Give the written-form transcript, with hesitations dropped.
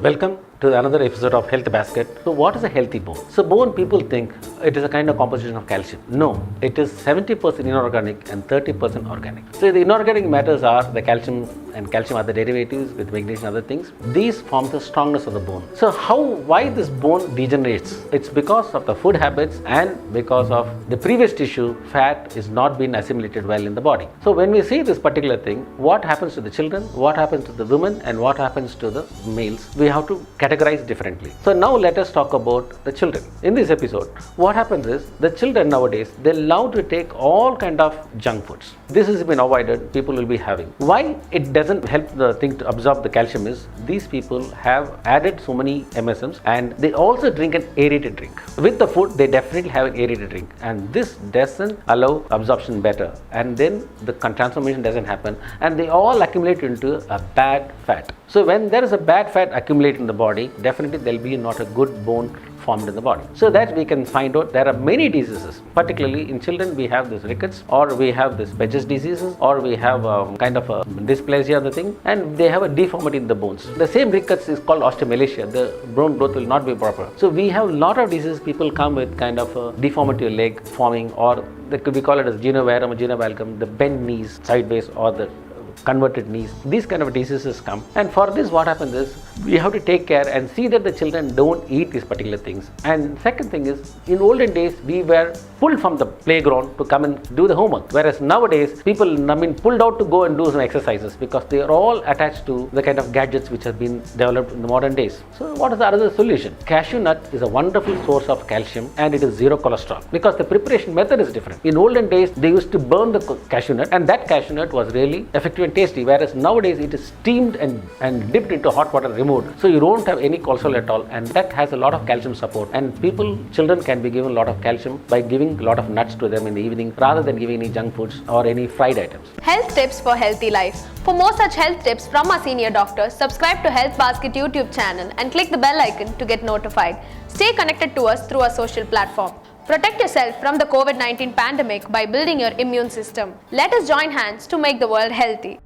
Welcome to another episode of Health Basket. So what is a healthy bone? So bone, people think it is a kind of composition of calcium. No, it is 70% inorganic and 30% organic. So the inorganic matters are the calcium and calcium other derivatives with magnesium and other things. These form the strongness of the bone. So why this bone degenerates? It's because of the food habits and because of the previous tissue, fat is not being assimilated well in the body. So when we see this particular thing, what happens to the children, what happens to the women and what happens to the males, we have to categorize differently. So now let us talk about the children. In this episode, what happens is the children nowadays, they love to take all kind of junk foods. This has been avoided, people will be having. Why it doesn't help the thing to absorb the calcium is these people have added so many MSMs and they also drink an aerated drink. With the food, they definitely have an aerated drink and this doesn't allow absorption better and then the transformation doesn't happen and they all accumulate into a bad fat. So when there is a bad fat accumulate in the body, definitely there will be not a good bone formed in the body. So that we can find out there are many diseases, particularly in children we have this rickets or we have this Behçet's diseases or we have kind of a dysplasia of the thing and they have a deformity in the bones. The same rickets is called Osteomalacia, the bone growth will not be proper. So we have a lot of diseases, people come with kind of a deformity of leg forming or we call it as genovarum or genovalgum, the bent knees sideways or the converted knees. These kind of diseases come and for this what happens is we have to take care and see that the children don't eat these particular things. And second thing is in olden days we were pulled from the playground to come and do the homework, whereas nowadays people pulled out to go and do some exercises because they are all attached to the kind of gadgets which have been developed in the modern days. So what is the other solution? Cashew nut is a wonderful source of calcium and it is zero cholesterol because the preparation method is different. In olden days they used to burn the cashew nut and that cashew nut was really effective and tasty, whereas nowadays it is steamed and dipped into hot water removed, so you don't have any cholesterol at all and that has a lot of calcium support and children can be given a lot of calcium by giving a lot of nuts to them in the evening rather than giving any junk foods or any fried items. Health tips for healthy life. For more such health tips from our senior doctors, subscribe to Health Basket YouTube channel and click the bell icon to get notified. Stay connected to us through our social platform. Protect yourself from the COVID-19 pandemic by building your immune system. Let us join hands to make the world healthy.